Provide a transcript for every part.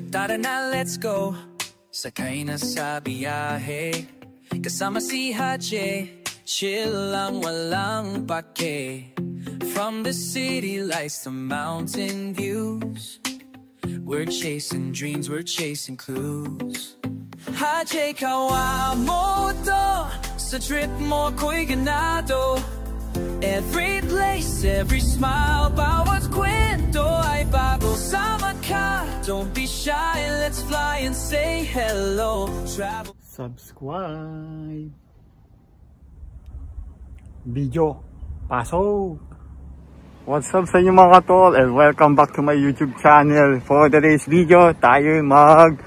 Tara na, let's go. Sakay na sa biyahe. Kasama si Hache, chill lang walang pake. From the city lights to mountain views, we're chasing dreams, we're chasing clues. Hache kawa mo to, sa trip mo ko'y ganado. Every place, every smile, bawat kwento ay bago. Sama ka, don't be shy, let's fly and say hello. Travel. Subscribe. Video, pasok. What's up sa inyo mga katol, and welcome back to my YouTube channel. For today's video, tayo mag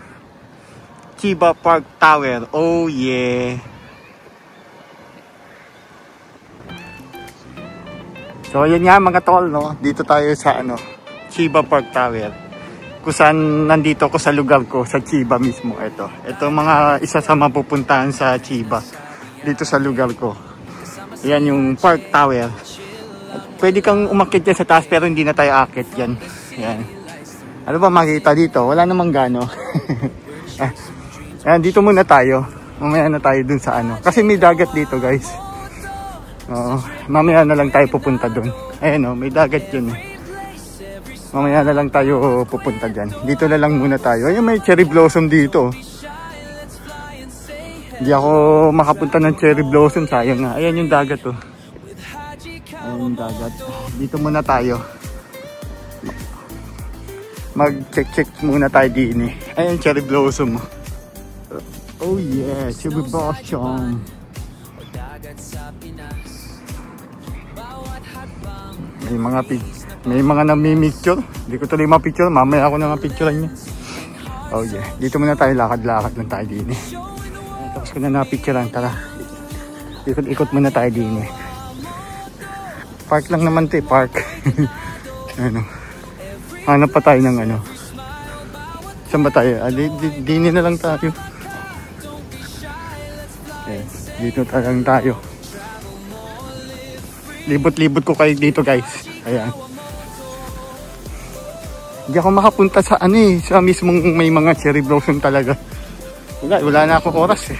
Chiba Park Tower. Oh yeah. So yun nga mga tol, no? Dito tayo sa Chiba Park Tower. Kung saan nandito ko sa lugar ko, sa Chiba mismo. Ito mga isa sa mapupuntahan sa Chiba. Dito sa lugar ko. Yan yung Park Tower. Pwede kang umakyat dyan sa taas pero hindi na tayo akit yan. Yan. Ano ba makita dito? Wala namang gano. Yan, dito muna tayo. Mamaya na tayo dun sa Kasi may dagat dito guys. Mamaya na lang tayo pupunta dun. Ayan may dagat yun. Mamaya na lang tayo pupunta dyan. Dito na lang muna tayo. Ayan, may cherry blossom dito. Hindi ako makapunta ng cherry blossom. Sayang nga. Ayan yung dagat Ayan yung dagat. Dito muna tayo. Mag-check muna tayo din Ayan cherry blossom. Oh yeah, cherry blossom. May mga nami-picture. Hindi ko tuloy ma-picture. Mamaya ako na ma-picturean niya. Oh yeah. Dito muna tayo. Lakad-lakad lang tayo din Tapos ko na na-picturean. Tara. Ikot muna tayo din Park lang naman park. Hanap pa tayo ng Saan ba tayo? Dini na lang tayo. Okay. Dito lang tayo. Libot-libot ko kayo dito guys. Ayan. Hindi ako makapunta sa sa mismong may mga cherry blossom talaga. Wala na ako oras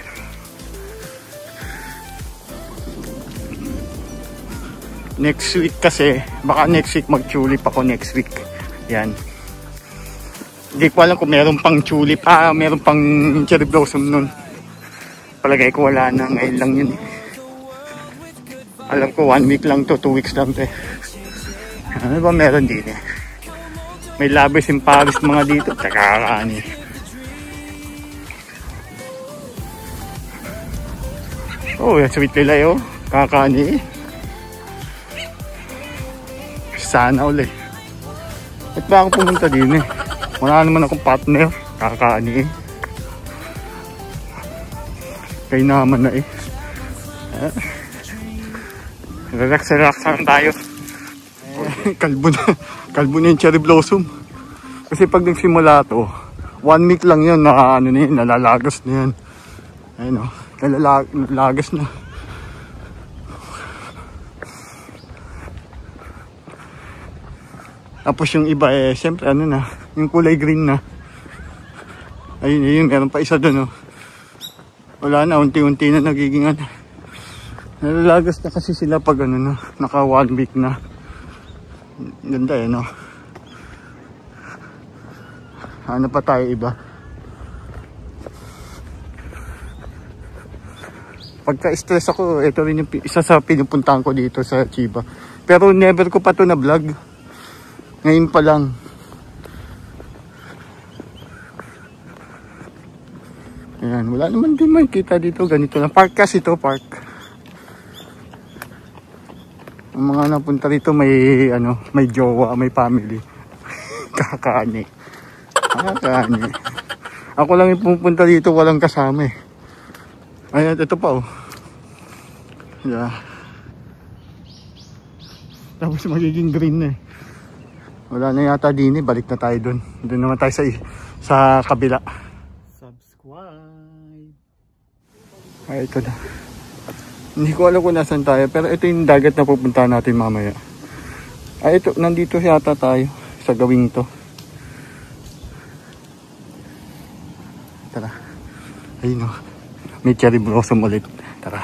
Next week kasi, baka next week mag-tulip ako next week. Yan. Hindi ko alam kung meron pang tulip. Meron pang cherry blossom nun. Palagay ko wala na. Ngayon lang yun Alam ko 1 week lang to, 2 weeks lang to Ano ba meron din May labis in Paris mga dito. Kakakaani. Oh, yan sweet nila Kakakaani. Sana ulit. At ba ako pumunta din Wala naman akong partner. Kakakaani. Kaya naman na Relax lang tayo. Kalbo na yung cherry blossom. Kasi pag nagsimula to 1 week lang yun na nalalagas na yan. Ayun nalalagas na. Tapos yung iba syempre yung kulay green na. Ayun meron pa isa dun Wala na, unti-unti na nagiging nalalagas na kasi sila pag naka 1 week na. Ganda Ano pa tayo iba? Pagka-stress ako, ito rin yung isa sa pinupuntahan ko dito sa Chiba. Pero never ko pa to na vlog. Ngayon pa lang. Ayan, wala naman din makikita dito. Ganito na. Park kasi ito, park. Ang mga napunta dito may may jowa, may family. Kakakaani. Ako lang yung pupunta dito, walang kasama Ayan, ito pa Yeah. Tapos magiging green Wala na yata din balik na tayo dun. Doon naman tayo sa kabila. Subscribe. Ito na. Hindi ko alam kung nasan tayo, pero ito yung dagat na pupuntahan natin mamaya. Ito, nandito yata tayo sa gawing to. Ayun o. May cherry blossom ulit. Tara.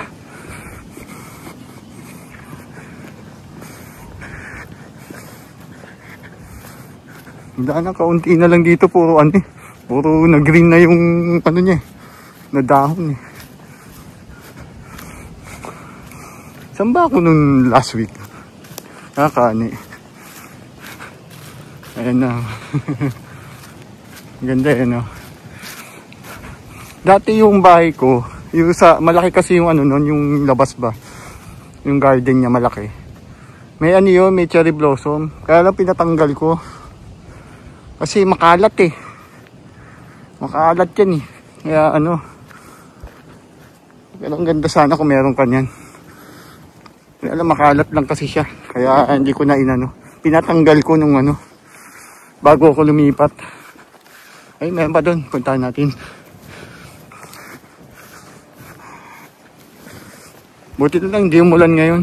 Daan na, kaunti na lang dito. Puro ano eh. Puro na green na yung ano niya eh. Na dahon eh. Saan ba ako nung last week? Nakakaani. Ayan na. Ganda yan o. Dati yung bahay ko, yung sa, malaki kasi yung ano nun, yung labas ba? Yung garden niya malaki. May ano yun, may cherry blossom. Kaya lang pinatanggal ko. Kasi makalat eh. Makalat yan eh. Kaya ano. Pero ang ganda sana kung meron ka niyan. Kaya lang makalat lang kasi siya. Kaya hindi ko na inano. Pinatanggal ko nung ano. Bago ako lumipat. Ay, meron pa doon. Puntahan natin. Buti na lang, hindi umulan ngayon.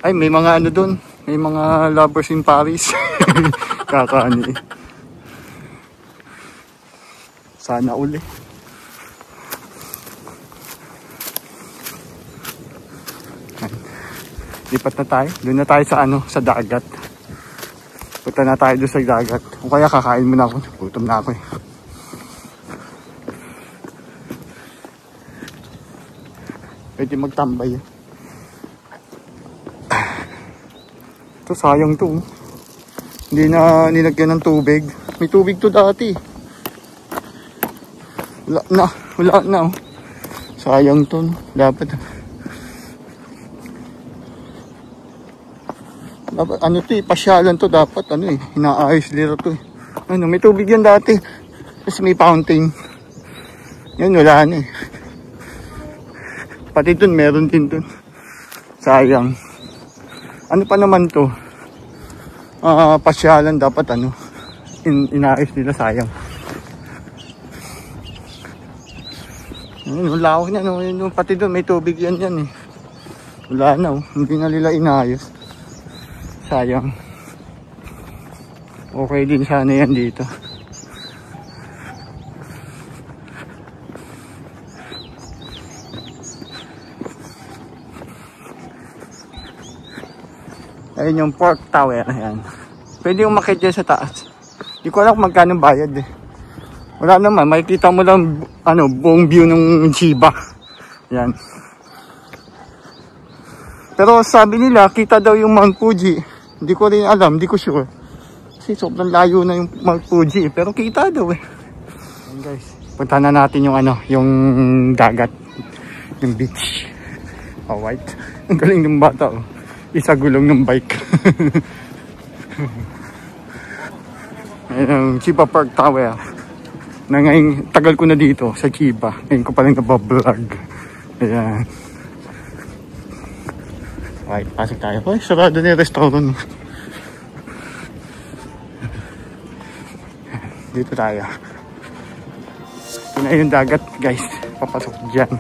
Ay, may mga ano doon. May mga lovers in Paris. Kakaani. Sana uli. Lipat na tayo. Doon na tayo sa ano, sa dagat. Punta na tayo doon sa dagat. O kaya kakain muna ako. Gutom na ako eh. Pwede magtambay eh. Ito sayang to. Hindi na nilagyan ng tubig. May tubig to dati. Wala na oh. Sayang to. Dapat ano to eh, pasyalan to dapat. Ano eh, inaayos nila to eh. Ano, may tubig yan dati. Tapos may fountain. Yan, wala na eh. Pati dun, meron din dun. Sayang. Ano pa naman to? Pasyalan dapat ano. Inaayos nila, sayang. Wala ako na, no? Pati dun, may tubig yan eh. Wala na oh. Hindi na nila inaayos. Sayang. Okay din sana yan dito. Ayun yung Pork Tower. Ayan. Pwede yung umakyat dyan sa taas. Hindi ko alam kung magkano bayad eh. Wala naman. Makikita mo lang ano, buong view ng Chiba. Ayan. Pero sabi nila, kita daw yung Mount Fuji. Hindi ko rin alam. Hindi ko sure. Kasi sobrang layo na yung Mount Fuji. Pero kita daw eh. Ayan guys. Punta na natin yung ano, yung dagat. Yung beach. Oh, white. Ang galing ng bata oh. Isa gulong ng bike. Ayan ang Chiba Park Tower. Na ngayon, tagal ko na dito sa Chiba. Ngayon ko palang nabablog. Ayan. Okay, pasok tayo. Ay, sarado na yung restaurant. Dito tayo. Ito na yung dagat, guys. Papasok dyan.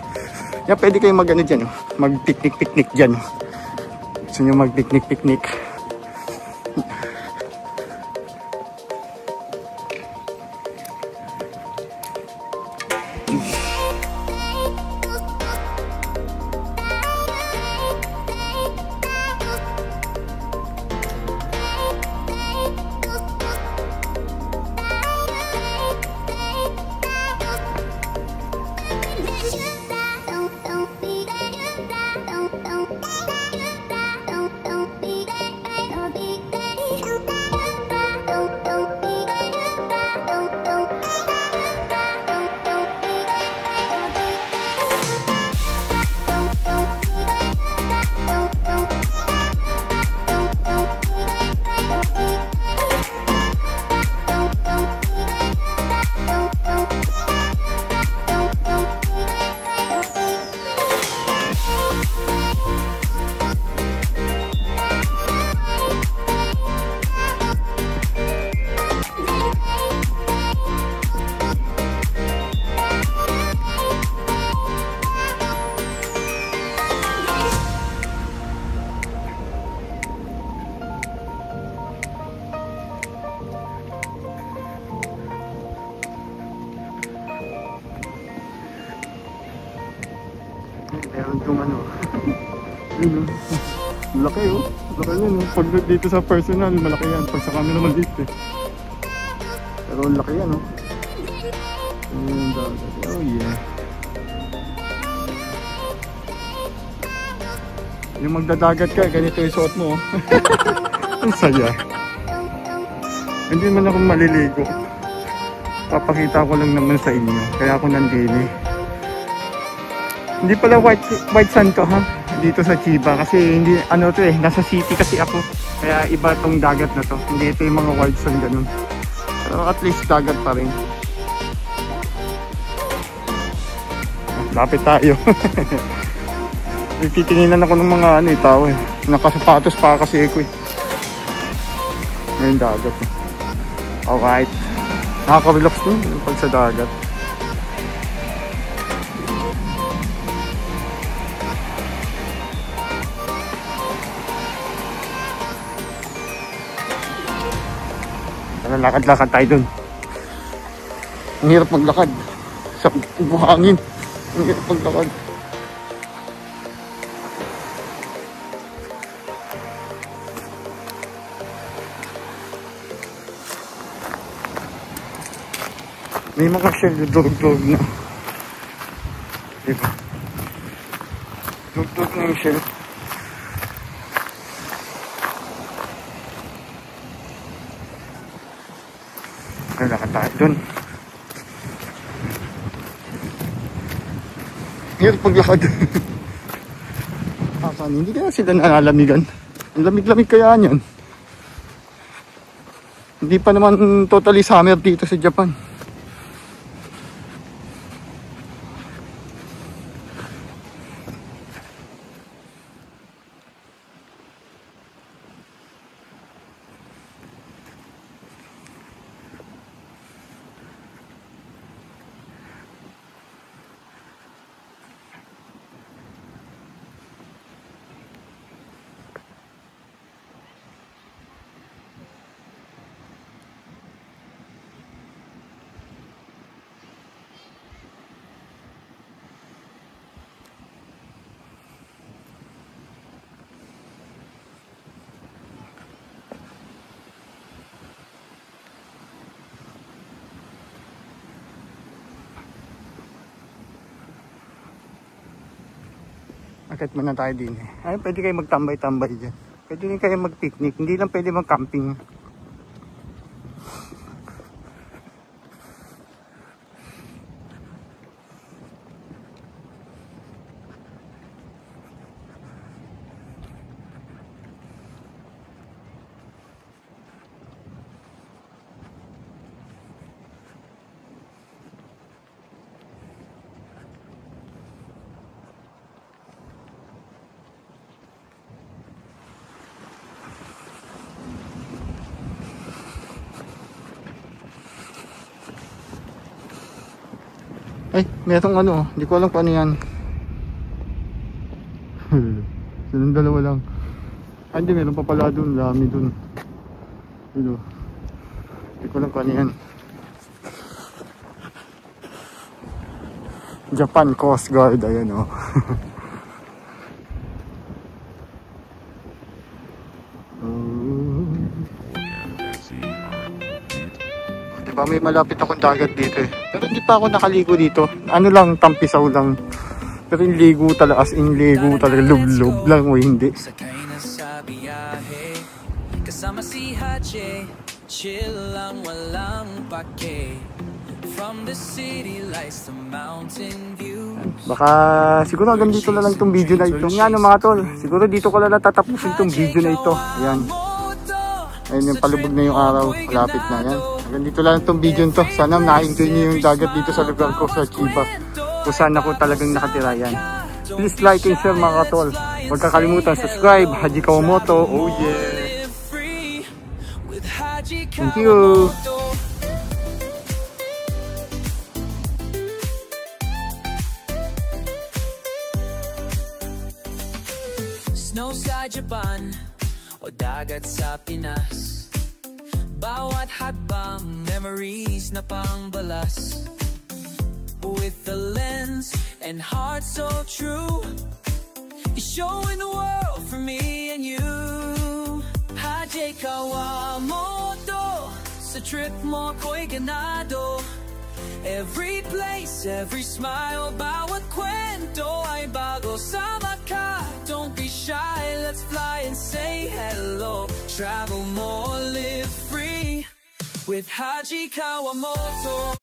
Yan, pwede kayo mag-ano dyan. Mag-picnic-picnic dyan. Gusto nyo mag-picnic-picnic. Don't be Meron itong ano. Yun, malaki oh. Malaki yun oh. Pag dito sa personal, malaki yan. Pag sa camera maliit eh. Pero laki yan oh. Ayun, dagat. Oh yeah. Yung magdadagat ka, ganito yung suot mo oh. Ang saya. Hindi man ako maliligo. Papakita ko lang naman sa inyo. Kaya ako nandini. Hindi pala white sand to ha. Dito sa Chiba. Kasi hindi ano to eh. Nasa city kasi ako. Kaya iba tong dagat na to. Hindi ito yung mga white sand ganun. Pero at least dagat pa rin. Lapit tayo. Titinginan ako ng mga ano eh, tao eh. Nakasapatos pa kasi ako eh. Ngayon dagat eh. Alright. Nakaka-relax din yung pag sa dagat. Lakad-lakad tayo dun. Ang hirap maglakad. Sa buhangin. Ang hirap maglakad. May mga shell durug-durug na. Diba? Durug-durug na yung shell. Lalakad tayo dun. Hirap paglakad. Hindi kaya sila nalalamigan. Ang lamig-lamig kaya yan. Hindi pa naman totally summer dito sa Japan. Akit muna tayo din eh. Ay, pwede kayo magtambay-tambay dyan. Pwede rin kayo mag-picnic. Hindi lang pwede mag-camping. Ay, merong ano, hindi ko alam kung ano yan. Silang dalawa lang. Ay, hindi, meron pa pala dun, dami dun. Hindi ko alam kung ano yan. Japan Coast Guard, ayan o. Diba may malapit akong dagat dito eh. Pero hindi pa ako nakaligo dito. Ano lang, tampisaw lang. Pero yung ligo talaga, as in ligo talaga, lub-lub lang o hindi. Sakay na sa biyahe, kasama si Hache, chill lang walang pake. From the city lights to mountain views. Baka siguro hanggang dito na lang itong video na ito. Nga no mga tol, siguro dito ko lang tatapusin itong video na ito. Ayan. Ayun yung palubog na yung araw, malapit na yan. Hanggang dito lang itong video nito. Sana na-enjoy niyo yung dagat dito sa lugar ko sa Chiba. Kung saan ako talagang nakatira yan. Please like and share mga katol. Huwag kakalimutan subscribe. Haji Kawamoto. Oh yeah. Thank you. Snow sa Japan o dagat sa Pinas, bawat hadbang memories na pangbalas. With the lens and heart so true. You're showing the world for me and you. Haji Kawamoto, sa trip mo ko'y ganado. Every place, every smile, bawat kwento ay bago. Sama ka, don't be shy, let's fly and say hello. Travel more, live free with Haji Kawamoto.